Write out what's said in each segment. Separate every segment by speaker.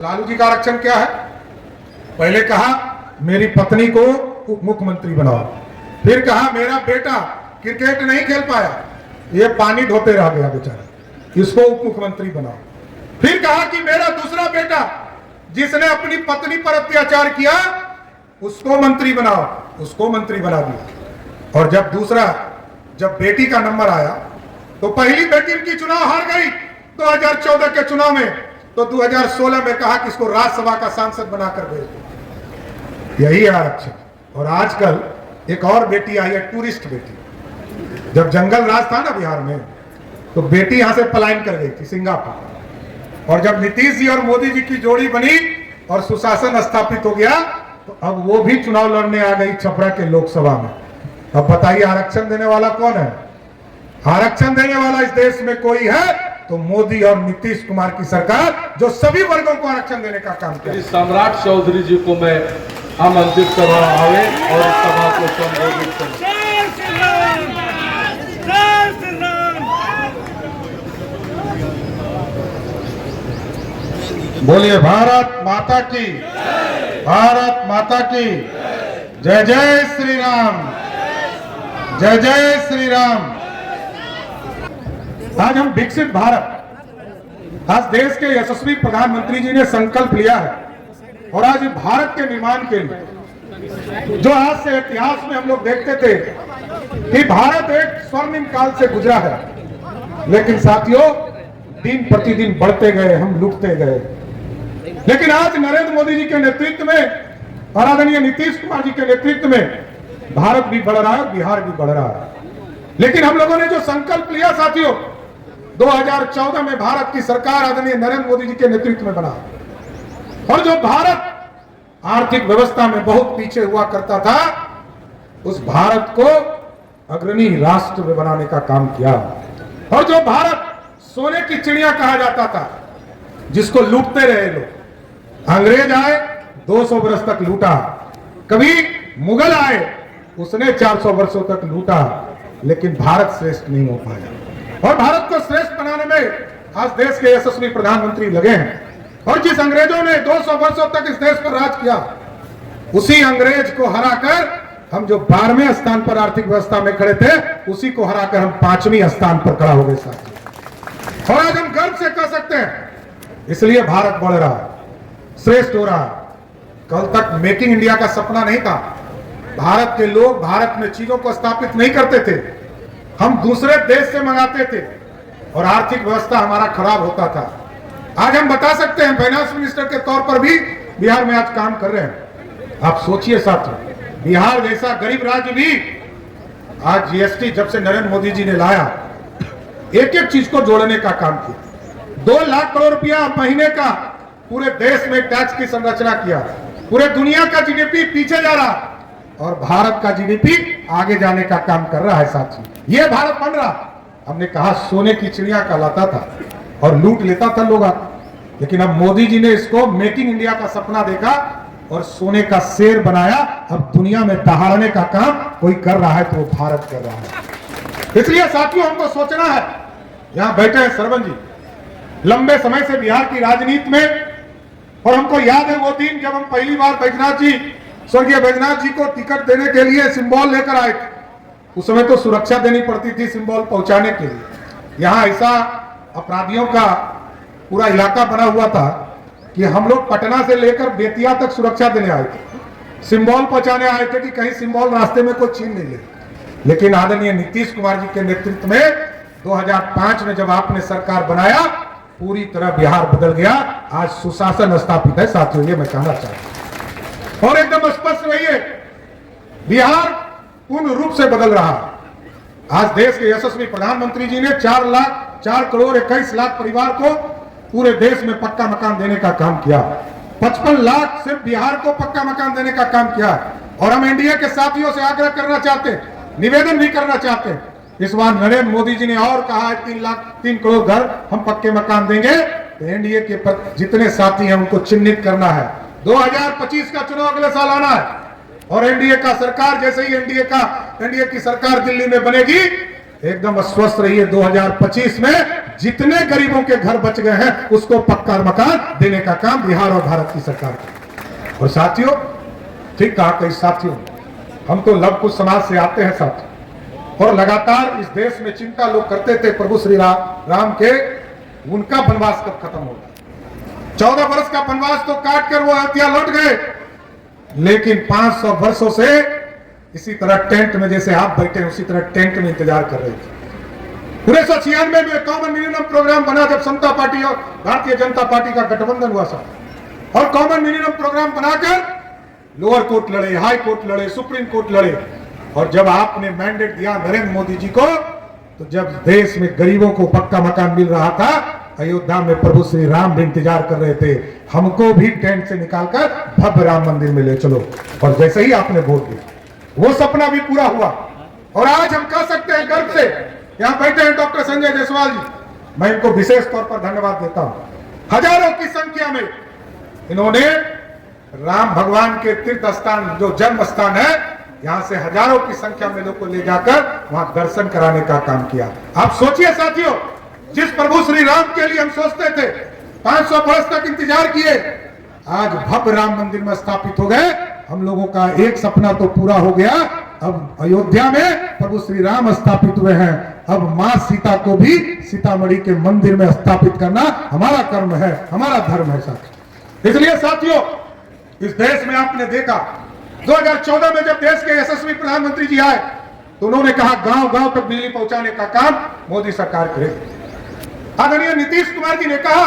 Speaker 1: लालू जी का आरक्षण क्या है? पहले कहा मेरी पत्नी को उप मुख्यमंत्री बनाओ, फिर कहा मेरा बेटा क्रिकेट नहीं खेल पाया, ये पानी ढोते रह गया बेचारा, इसको उप मुख्यमंत्री बनाओ। फिर कहा कि मेरा दूसरा बेटा जिसने अपनी पत्नी पर अत्याचार किया उसको मंत्री बनाओ, उसको मंत्री बना दिया। और जब बेटी का नंबर आया तो पहली बेटी उनकी चुनाव हार गई 2014 के चुनाव में, तो 2016 में कहा कि इसको राज्यसभा का सांसद बनाकर भेज दो। यही है आरक्षण। और आजकल एक और बेटी आई है, टूरिस्ट बेटी। जब जंगल राज था ना बिहार में, तो बेटी यहां से पलायन कर गई थी सिंगापुर। और जब नीतीश जी और मोदी जी की जोड़ी बनी और सुशासन स्थापित हो गया, तो अब वो भी चुनाव लड़ने आ गई छपरा के लोकसभा में। अब बताइए आरक्षण देने वाला कौन है? आरक्षण देने वाला इस देश में कोई है तो मोदी और नीतीश कुमार की सरकार, जो सभी वर्गों को आरक्षण देने का काम किया।
Speaker 2: सम्राट चौधरी जी को मैं आमंत्रित कर रहा आवे और इस सभा को संबोधित करें।
Speaker 1: बोलिए भारत माता की, भारत माता की जय। जय श्री राम, जय जय श्री राम। आज हम विकसित भारत, आज देश के यशस्वी प्रधानमंत्री जी ने संकल्प लिया है। और आज भारत के निर्माण के लिए जो आज से इतिहास में हम लोग देखते थे कि भारत एक स्वर्णिम काल से गुजरा है, लेकिन साथियों दिन प्रतिदिन बढ़ते गए, हम लुटते गए। लेकिन आज नरेंद्र मोदी जी के नेतृत्व में और आदरणीय नीतीश कुमार जी के नेतृत्व में भारत भी बढ़ रहा है, बिहार भी बढ़ रहा है। लेकिन हम लोगों ने जो संकल्प लिया साथियों, 2014 में भारत की सरकार आदरणीय नरेंद्र मोदी जी के नेतृत्व में बना, और जो भारत आर्थिक व्यवस्था में बहुत पीछे हुआ करता था, उस भारत को अग्रणी राष्ट्र में बनाने का काम किया। और जो भारत सोने की चिड़िया कहा जाता था, जिसको लूटते रहे लोग, अंग्रेज आए 200 वर्ष तक लूटा, कभी मुगल आए उसने 400 वर्षों तक लूटा, लेकिन भारत श्रेष्ठ नहीं हो पाया। और भारत को श्रेष्ठ बनाने में आज देश के यशस्वी प्रधानमंत्री लगे हैं। और जिस अंग्रेजों ने 200 वर्षों तक इस देश पर राज किया, उसी अंग्रेज को हराकर हम जो 12वें स्थान पर आर्थिक व्यवस्था में खड़े थे, उसी को हराकर हम 5वें स्थान पर खड़ा हो गए साथियों। और आज हम गर्व से कह सकते हैं, इसलिए भारत बढ़ रहा है, श्रेष्ठ हो रहा है। कल तक मेकिंग इंडिया का सपना नहीं था। भारत के लोग भारत में चीजों को स्थापित नहीं करते थे, हम दूसरे देश से मंगाते थे और आर्थिक व्यवस्था हमारा खराब होता था। आज हम बता सकते हैं, फाइनेंस मिनिस्टर के तौर पर भी बिहार में आज काम कर रहे हैं। आप सोचिए साथियों, बिहार जैसा गरीब राज्य भी आज जीएसटी जब से नरेंद्र मोदी जी ने लाया, एक एक चीज को जोड़ने का काम किया। 2 लाख करोड़ रुपया महीने का पूरे देश में टैक्स की संरचना किया। पूरे दुनिया का जीडीपी पीछे जा रहा और भारत का जीडीपी आगे जाने का काम कर रहा है साथियों। ये भारत बन रहा। हमने कहा सोने की चिड़िया कहलाता था और लूट लेता था लोग, लेकिन अब मोदी जी ने इसको मेकिंग इंडिया का सपना देखा और सोने का शेर बनाया। अब दुनिया में दहाड़ने का काम कोई कर रहा है तो वो भारत कर रहा है। इसलिए साथियों हमको सोचना है, यहां बैठे हैं सरवन जी, लंबे समय से बिहार की राजनीति में, और हमको याद है वो दिन जब हम पहली बार बैजनाथ जी, स्वर्गीय बैजनाथ जी को टिकट देने के लिए सिंबल लेकर आए थे। उस समय तो सुरक्षा देनी पड़ती थी सिंबल पहुंचाने के लिए। यहाँ ऐसा अपराधियों का पूरा इलाका बना हुआ था कि हम लोग पटना से लेकर बेतिया तक सुरक्षा देने आए थे, सिंबल पहुंचाने आए थे कि कहीं सिंबल रास्ते में कोई छीन नहीं ले। लेकिन आदरणीय नीतीश कुमार जी के नेतृत्व में 2005 में जब आपने सरकार बनाया, पूरी तरह बिहार बदल गया। आज सुशासन स्थापित है साथियों, ये मैं कहना चाहता हूं। और एकदम स्पष्ट रहिए, बिहार पूर्ण रूप से बदल रहा है। आज देश के यशस्वी प्रधानमंत्री जी ने 4 करोड़ 21 लाख परिवार को पूरे देश में पक्का मकान देने का काम किया। 55 लाख सिर्फ बिहार को पक्का मकान देने का काम किया। और हम एनडीए के साथियों से आग्रह करना चाहते हैं, निवेदन भी करना चाहते हैं, इस बार नरेंद्र मोदी जी ने और कहा है 3 करोड़ घर हम पक्के मकान देंगे। तो एनडीए के जितने साथी हैं उनको चिन्हित करना है। 2025 का चुनाव अगले साल आना है और एनडीए का सरकार, जैसे ही एनडीए की सरकार दिल्ली में बनेगी, एकदम अस्वस्थ रहिए। 2025 में जितने गरीबों के घर बच गए हैं उसको पक्का मकान देने का काम बिहार और भारत की सरकार की। और साथियों, ठीक कहा कई साथियों, हम तो लव कुश समाज से आते हैं साथियों, और लगातार इस देश में चिंता लोग करते थे प्रभु श्री राम के उनका वनवास कब खत्म होगा। 14 वर्ष का वनवास तो काट कर वो अयोध्या लौट गए, लेकिन 500 वर्षों से इसी तरह टेंट में, जैसे आप बैठे उसी तरह टेंट में इंतजार कर रहे थे। 1996 में कॉमन मिनिमम प्रोग्राम बना, जब समता पार्टी और भारतीय जनता पार्टी का गठबंधन हुआ था, और कॉमन मिनिमम प्रोग्राम बनाकर लोअर कोर्ट लड़े, हाई कोर्ट लड़े, सुप्रीम कोर्ट लड़े, और जब आपने मैंडेट दिया नरेंद्र मोदी जी को, तो जब देश में गरीबों को पक्का मकान मिल रहा था, अयोध्या में प्रभु श्री राम भी इंतजार कर रहे थे, हमको भी टेंट से निकालकर भव्य राम मंदिर में ले चलो। और जैसे ही आपने वोट दिया, वो सपना भी पूरा हुआ। और आज हम कह सकते हैं गर्व से, यहाँ बैठे हैं डॉक्टर संजय जायसवाल जी, मैं इनको विशेष तौर पर धन्यवाद देता हूं। हजारों की संख्या में इन्होंने राम भगवान के तीर्थ स्थान, जो जन्म स्थान है, यहां से हजारों की संख्या में लोग को ले जाकर वहां दर्शन कराने का काम किया। आप सोचिए साथियों, जिस प्रभु श्री राम के लिए हम सोचते थे, 500 वर्ष तक इंतजार किए, आज भव्य राम मंदिर में स्थापित हो गए। हम लोगों का एक सपना तो पूरा हो गया। अब अयोध्या में प्रभु श्री राम स्थापित हुए हैं, अब मां सीता को भी सीतामढ़ी के मंदिर में स्थापित करना हमारा कर्म है, हमारा धर्म है साथियों। इसलिए साथियों, इस देश में आपने देखा 2014 में जब देश के यशस्वी प्रधानमंत्री जी आए, तो उन्होंने कहा गांव गांव तक बिजली पहुंचाने का काम मोदी सरकार करेगी। आदरणीय नीतीश कुमार जी ने कहा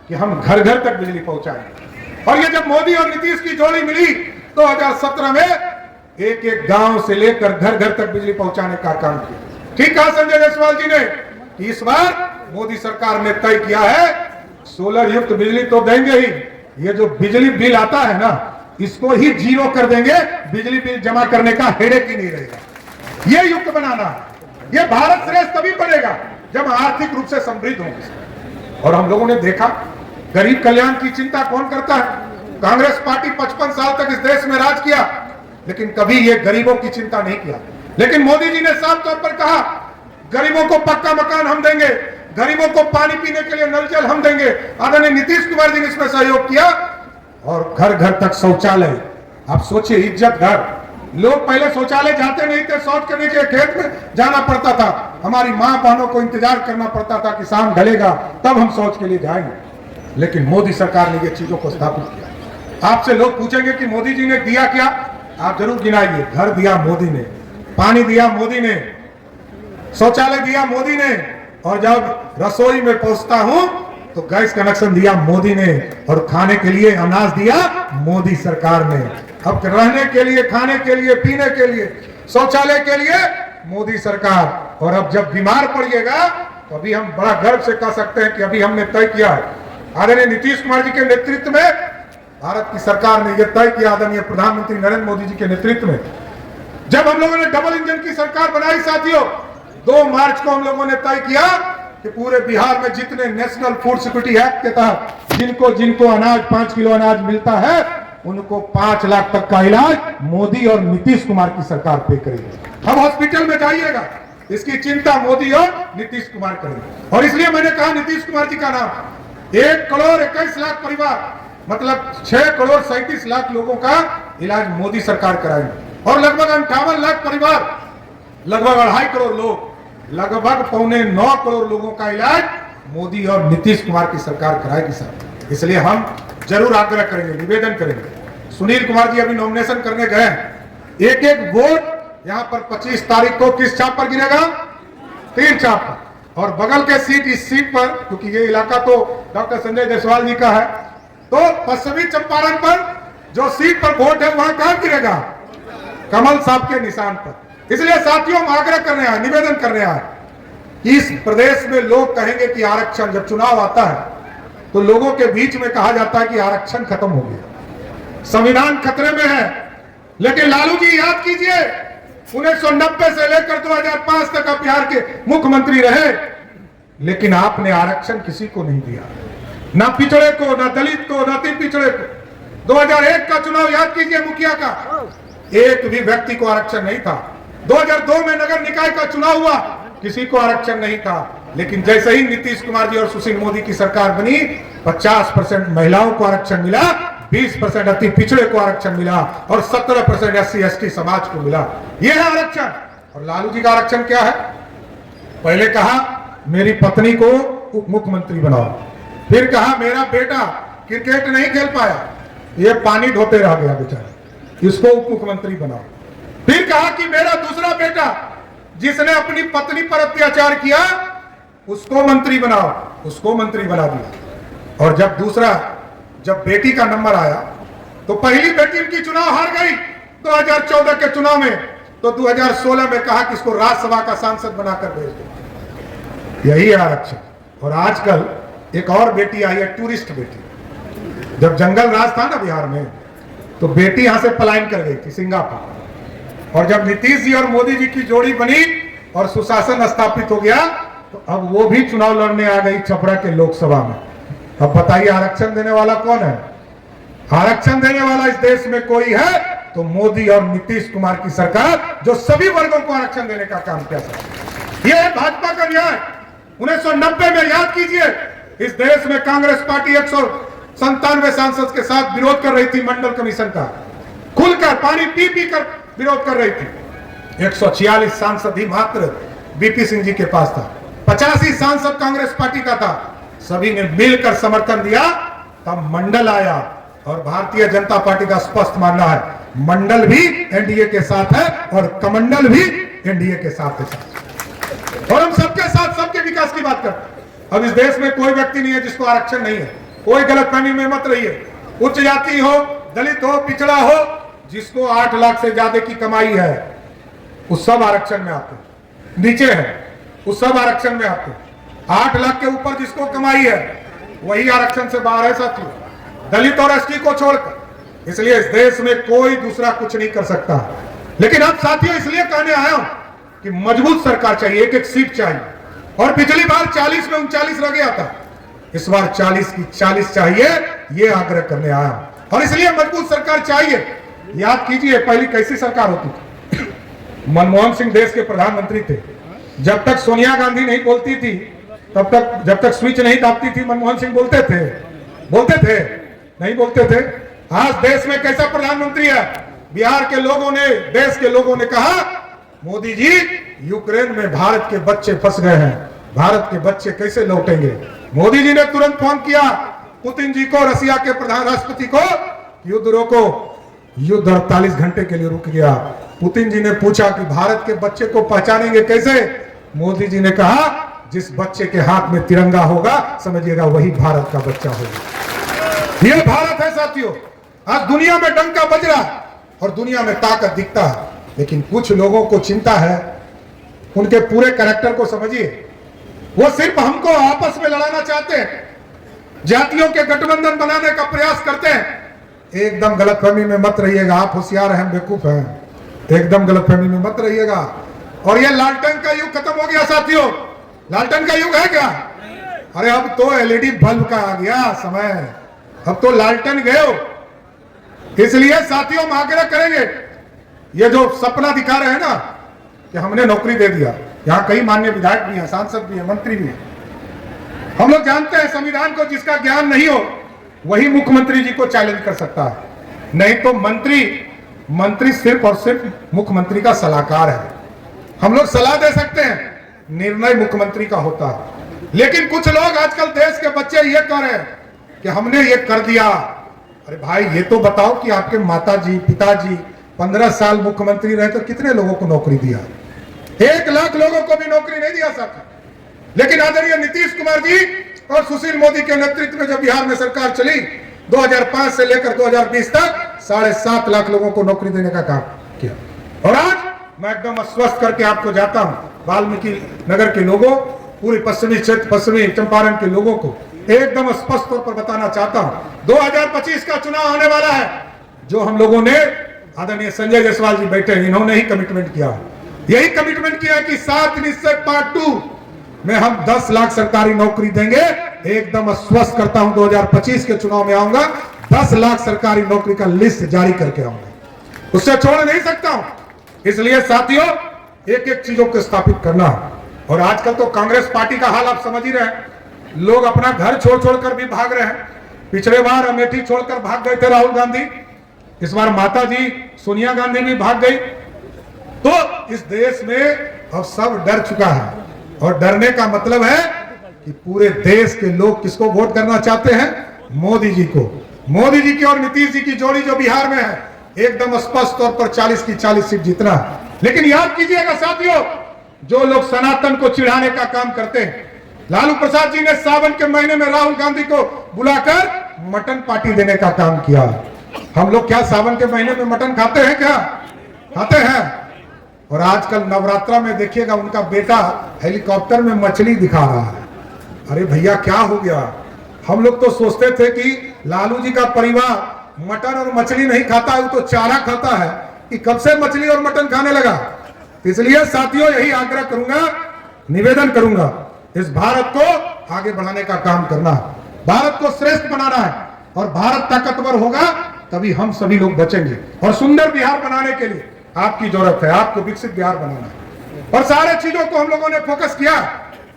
Speaker 1: कि हम घर घर तक बिजली पहुंचाएंगे, और ये जब मोदी और नीतीश की जोड़ी मिली 2017 में एक एक गांव से लेकर घर घर तक बिजली पहुंचाने का काम किया। ठीक कहा संजय जायसवाल जी ने कि इस बार मोदी सरकार ने तय किया है सोलर युक्त बिजली तो देंगे ही, ये जो बिजली बिल आता है ना, इसको ही जीरो कर देंगे, बिजली बिल जमा करने का हेडेक ही नहीं रहेगा। ये युक्त बनाना है। ये भारत श्रेष्ठ तभी बनेगा जब आर्थिक रूप से समृद्ध होंगे। और हम लोगों ने देखा गरीब कल्याण की चिंता कौन करता है। कांग्रेस पार्टी 55 साल तक इस देश में राज किया, लेकिन कभी ये गरीबों की चिंता नहीं किया। लेकिन मोदी जी ने साफ तौर पर कहा गरीबों को पक्का मकान हम देंगे, गरीबों को पानी पीने के लिए नल जल हम देंगे। आदरणीय नीतीश कुमार जी ने इसमें सहयोग किया, और घर घर तक शौचालय। आप सोचिए, इज्जत घर। लोग पहले शौचालय जाते नहीं थे, शौच करने के खेत में जाना पड़ता था, हमारी मां बहनों को इंतजार करना पड़ता था कि शाम ढलेगा तब हम शौच के लिए जाएंगे। लेकिन मोदी सरकार ने ये चीजों को स्थापित किया। आपसे लोग पूछेंगे कि मोदी जी ने दिया क्या, आप जरूर गिनाइए। घर दिया मोदी ने, पानी दिया मोदी ने, शौचालय दिया मोदी ने, और जब रसोई में पहुंचता हूं तो गैस कनेक्शन दिया मोदी ने, और खाने के लिए अनाज दिया मोदी सरकार ने। अब रहने के लिए, खाने के लिए, पीने के लिए, शौचालय के लिए मोदी सरकार। और अब जब बीमार पड़िएगा तो अभी हम बड़ा गर्व से कह सकते हैं कि अभी हमने तय किया है, आदरणीय नीतीश कुमार जी के नेतृत्व में भारत की सरकार ने यह तय किया, आदरणीय प्रधानमंत्री नरेंद्र मोदी जी के नेतृत्व में, जब हम लोगों ने डबल इंजन की सरकार बनाई साथियों, 2 मार्च को हम लोगों ने तय किया कि पूरे बिहार में जितने नेशनल फूड सिक्योरिटी एक्ट के तहत जिनको अनाज 5 किलो अनाज मिलता है, उनको 5 लाख तक का इलाज मोदी और नीतीश कुमार की सरकार पे करेगी। अब हॉस्पिटल में जाइएगा, इसकी चिंता मोदी और नीतीश कुमार करेंगे। और इसलिए मैंने कहा नीतीश कुमार जी का नाम, 1 करोड़ 21 लाख परिवार, मतलब 6 करोड़ 37 लाख लोगों का इलाज मोदी सरकार कराएंगे, और लगभग 58 लाख परिवार, लगभग 2.5 करोड़ लोग, लगभग 8.25 करोड़ लोगों का इलाज मोदी और नीतीश कुमार की सरकार कराएगी साहब। इसलिए हम जरूर आग्रह करेंगे, निवेदन करेंगे। सुनील कुमार जी अभी नॉमिनेशन करने गए हैं, एक एक वोट यहां पर 25 तारीख को किस चाप पर गिरेगा, 3 चाप पर। और बगल के सीट, इस सीट पर, क्योंकि ये इलाका तो डॉक्टर संजय जायसवाल जी का है, तो पश्चिमी चंपारण पर जो सीट पर वोट है वहां कहां गिरेगा, कमल साहब के निशान पर। इसलिए साथियों हम आग्रह कर रहे हैं, निवेदन कर रहे हैं कि इस प्रदेश में लोग कहेंगे कि आरक्षण, जब चुनाव आता है तो लोगों के बीच में कहा जाता है कि आरक्षण खत्म हो गया, संविधान खतरे में है। लेकिन लालू जी याद कीजिए, 1990 से लेकर 2005 तक आप बिहार के मुख्यमंत्री रहे, लेकिन आपने आरक्षण किसी को नहीं दिया, ना पिछड़े को, ना दलित को, ना अति पिछड़े को। 2001 का चुनाव याद कीजिए, मुखिया का एक भी व्यक्ति को आरक्षण नहीं था। 2002 में नगर निकाय का चुनाव हुआ, किसी को आरक्षण नहीं था, लेकिन जैसे ही नीतीश कुमार जी और सुशील मोदी की सरकार बनी 50% महिलाओं को आरक्षण मिला, 20% अति पिछड़े को आरक्षण मिला और 17% SC/ST समाज को मिला। यह है आरक्षण। और लालू जी का आरक्षण क्या है? पहले कहा मेरी पत्नी को उप मुख्यमंत्री बनाओ, फिर कहा मेरा बेटा क्रिकेट नहीं खेल पाया, ये पानी ढोते रह गया बेचारा, इसको उप मुख्यमंत्री बनाओ। फिर कहा कि मेरा दूसरा बेटा जिसने अपनी पत्नी पर अत्याचार किया उसको मंत्री बनाओ, उसको मंत्री बना दिया। और जब बेटी का नंबर आया तो पहली बेटी उनकी चुनाव हार गई 2014 के चुनाव में, तो 2016 में कहा कि इसको राज्यसभा का सांसद बनाकर भेज दो। यही है आरक्षण। और आजकल एक और बेटी आई है, टूरिस्ट बेटी। जब जंगल राज था ना बिहार में, तो बेटी यहां से पलायन कर गई थी सिंगापुर। और जब नीतीश जी और मोदी जी की जोड़ी बनी और सुशासन स्थापित हो गया, तो अब वो भी चुनाव लड़ने आ गई छपरा के लोकसभा में। अब बताइए आरक्षण देने वाला कौन है? आरक्षण देने वाला इस देश में कोई है तो मोदी और नीतीश कुमार की सरकार, जो सभी वर्गों को आरक्षण देने का काम किया। यह है भाजपा का न्याय। 1990 में याद कीजिए, इस देश में कांग्रेस पार्टी 197 सांसद के साथ विरोध कर रही थी मंडल कमीशन का, खुलकर पानी पी पी कर विरोध कर रही थी। 146 सांसद ही मात्र बीपी सिंह जी के पास था, 85 सांसद कांग्रेस पार्टी का था। सभी ने मिलकर समर्थन दिया, तब मंडल आया। और भारतीय जनता पार्टी का स्पष्ट मानना है, मंडल भी एनडीए के साथ है और कमंडल भी एनडीए के साथ है। और हम सबके साथ सबके विकास की बात करते हैं। अब इस देश में कोई व्यक्ति नहीं है जिसको आरक्षण नहीं है। कोई गलतफहमी में मत रहिए। उच्च जाति हो, दलित हो, पिछड़ा हो, जिसको 8 लाख से ज्यादा की कमाई है उस सब आरक्षण में आते हैं। नीचे है उस सब आरक्षण में आते हैं। 8 लाख के ऊपर जिसको कमाई है वही आरक्षण से बाहर है साथियों, दलित और एसटी को छोड़कर। इसलिए इस देश में कोई दूसरा कुछ नहीं कर सकता। लेकिन अब साथियों इसलिए कहने आया हूं कि मजबूत सरकार चाहिए, एक एक सीट चाहिए। और पिछली बार 40 में 39 रह गया था, इस बार 40 की 40 चाहिए, ये आग्रह करने आया हूं। और इसलिए मजबूत सरकार चाहिए। याद कीजिए पहली कैसी सरकार होती थी। मनमोहन सिंह देश के प्रधानमंत्री थे। जब तक सोनिया गांधी नहीं बोलती थी, तब तक, जब तक स्विच नहीं दाबती थी, मनमोहन सिंह बोलते थे नहीं बोलते थे। आज देश में कैसा प्रधानमंत्री है? बिहार के लोगों ने, देश के लोगों ने कहा मोदी जी यूक्रेन में भारत के बच्चे फंस गए हैं, भारत के बच्चे कैसे लौटेंगे? मोदी जी ने तुरंत फोन किया पुतिन जी को, रसिया के प्रधान राष्ट्रपति को, युद्ध रोको। युद्ध 48 घंटे के लिए रुक गया। पुतिन जी ने पूछा कि भारत के बच्चे को पहचानेंगे कैसे? मोदी जी ने कहा जिस बच्चे के हाथ में तिरंगा होगा समझिएगा वही भारत का बच्चा होगा। यह भारत है साथियों। आज दुनिया में डंका बज रहा है और दुनिया में ताकत दिखता है, लेकिन कुछ लोगों को चिंता है। उनके पूरे कैरेक्टर को समझिए। वो सिर्फ हमको आपस में लड़ाना चाहते हैं, जातियों के गठबंधन बनाने का प्रयास करते हैं। एकदम गलतफहमी में मत रहिएगा, आप होशियार हैं, बेवकूफ हैं। एकदम गलतफहमी में मत रहिएगा। और ये लालटेन का युग खत्म हो गया साथियों। लालटेन का युग है क्या? अरे अब तो एलईडी बल्ब का आ गया समय, अब तो लालटेन गए हो। इसलिए साथियों हम आग्रह करेंगे, ये जो सपना दिखा रहे हैं ना कि हमने नौकरी दे दिया, यहाँ कई माननीय विधायक भी हैं, सांसद भी हैं, मंत्री भी हैं। हम लोग जानते हैं संविधान को जिसका ज्ञान नहीं हो वही मुख्यमंत्री जी को चैलेंज कर सकता है, नहीं तो मंत्री सिर्फ और सिर्फ मुख्यमंत्री का सलाहकार है। हम लोग सलाह दे सकते हैं, निर्णय मुख्यमंत्री का होता है। लेकिन कुछ लोग आजकल देश के बच्चे ये कह रहे हैं कि हमने ये कर दिया। अरे भाई ये तो बताओ कि आपके माताजी पिताजी 15 साल मुख्यमंत्री रहे तो कितने लोगों को नौकरी दिया? 1 लाख लोगों को भी नौकरी नहीं दिया साथी। लेकिन आदरणीय नीतीश कुमार जी और सुशील मोदी के नेतृत्व में जब बिहार में सरकार चली 2005 से लेकर 2020 तक 7.5 लाख लोगों को नौकरी देने का काम किया। और आज मैं एकदम आश्वस्त करके आपको जाता हूं, वाल्मीकि नगर के लोगों, पूरी पश्चिमी क्षेत्र, पश्चिमी चंपारण के लोगों को एकदम स्पष्ट तौर पर बताना चाहता हूं, 2025 का चुनाव आने वाला है। जो हम लोगों ने, आदरणीय संजय जायसवाल जी बैठे, इन्होंने ही कमिटमेंट किया, यही कमिटमेंट किया कि 7 निश्चय पार्ट 2 में हम 10 लाख सरकारी नौकरी देंगे। एकदम आश्वस्त करता हूं 2025 के चुनाव में आऊंगा, 10 लाख सरकारी नौकरी का लिस्ट जारी करके आऊंगा, उससे छोड़ नहीं सकता हूं। इसलिए साथियों एक एक चीजों को स्थापित करना है। और आजकल तो कांग्रेस पार्टी का हाल आप समझ ही रहे हैं, लोग अपना घर छोड़ छोड़कर भी भाग रहे हैं। पिछले बार अमेठी छोड़कर भाग गए थे राहुल गांधी, इस बार माता जी सोनिया गांधी भी भाग गई। तो इस देश में अब सब डर चुका है, और डरने का मतलब है कि पूरे देश के लोग किसको वोट करना चाहते हैं? मोदी जी को। मोदी जी की और नीतीश जी की जोड़ी जो बिहार में है, एकदम स्पष्ट तौर पर 40 की 40 सीट जीतना है। लेकिन याद कीजिएगा साथियों, जो लोग सनातन को चिढ़ाने का काम करते हैं, लालू प्रसाद जी ने सावन के महीने में राहुल गांधी को बुलाकर मटन पार्टी देने का काम किया। हम लोग क्या सावन के महीने में मटन खाते हैं? क्या खाते हैं? और आजकल नवरात्रा में देखिएगा उनका बेटा हेलीकॉप्टर में मछली दिखा रहा है। अरे भैया क्या हो गया? हम लोग तो सोचते थे कि लालू जी का परिवार मटन और मछली नहीं खाता है, वो तो चारा खाता है, कि कब से मछली और मटन खाने लगा। इसलिए साथियों यही आग्रह करूंगा, निवेदन करूंगा, इस भारत को आगे बढ़ाने का काम करना है, भारत को श्रेष्ठ बनाना है, और भारत ताकतवर होगा तभी हम सभी लोग बचेंगे। और सुंदर बिहार बनाने के लिए आपकी जरूरत है, आपको विकसित बिहार बनाना है, और सारे चीजों को हम लोगों ने फोकस किया।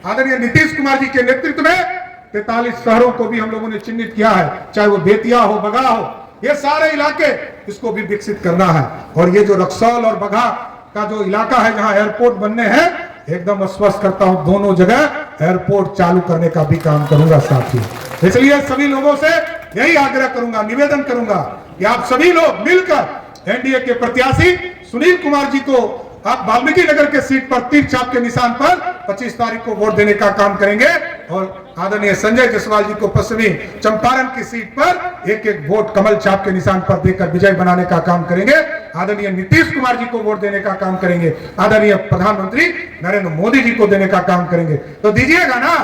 Speaker 1: आदरणीय नीतीश कुमार जी के नेतृत्व में 43 शहरों को भी हम लोगों ने चिन्हित किया है, चाहे वो बेतिया हो, बगहा हो, ये सारे इलाके, इसको भी विकसित करना है। और ये जो रक्सौल और बगहा का जो इलाका है जहां एयरपोर्ट बनने हैं, एकदम स्पष्ट करता हूं, दोनों जगह एयरपोर्ट चालू करने का भी काम करूंगा साथियों। इसलिए सभी लोगों से यही आग्रह करूंगा, निवेदन करूंगा कि आप सभी लोग मिलकर एनडीए के प्रत्याशी सुनील कुमार जी को आप वाल्मीकि नगर के सीट पर तीर छाप के निशान पर 25 तारीख को वोट देने का काम करेंगे, और आदरणीय संजय जायसवाल जी को पश्चिमी चंपारण की सीट पर एक एक वोट कमल छाप के निशान पर देकर विजय बनाने का काम करेंगे। आदरणीय नीतीश कुमार जी को वोट देने का काम करेंगे, आदरणीय प्रधानमंत्री नरेंद्र मोदी जी को देने का काम करेंगे। तो दीजिएगा ना?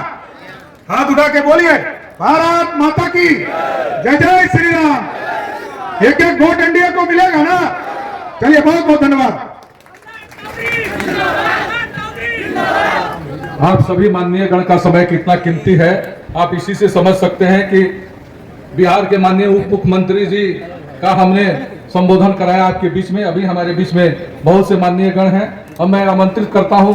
Speaker 1: हाथ उठा के बोलिए भारत माता की जय, जय श्री राम। एक एक वोट एनडीए को मिलेगा ना? चलिए, बहुत बहुत धन्यवाद।
Speaker 2: आप सभी माननीय गण का समय कितना कीमती है, आप इसी से समझ सकते हैं कि बिहार के माननीय उप मुख्यमंत्री जी का हमने संबोधन कराया आपके बीच में। अभी हमारे बीच में बहुत से माननीय गण हैं, और मैं आमंत्रित करता हूं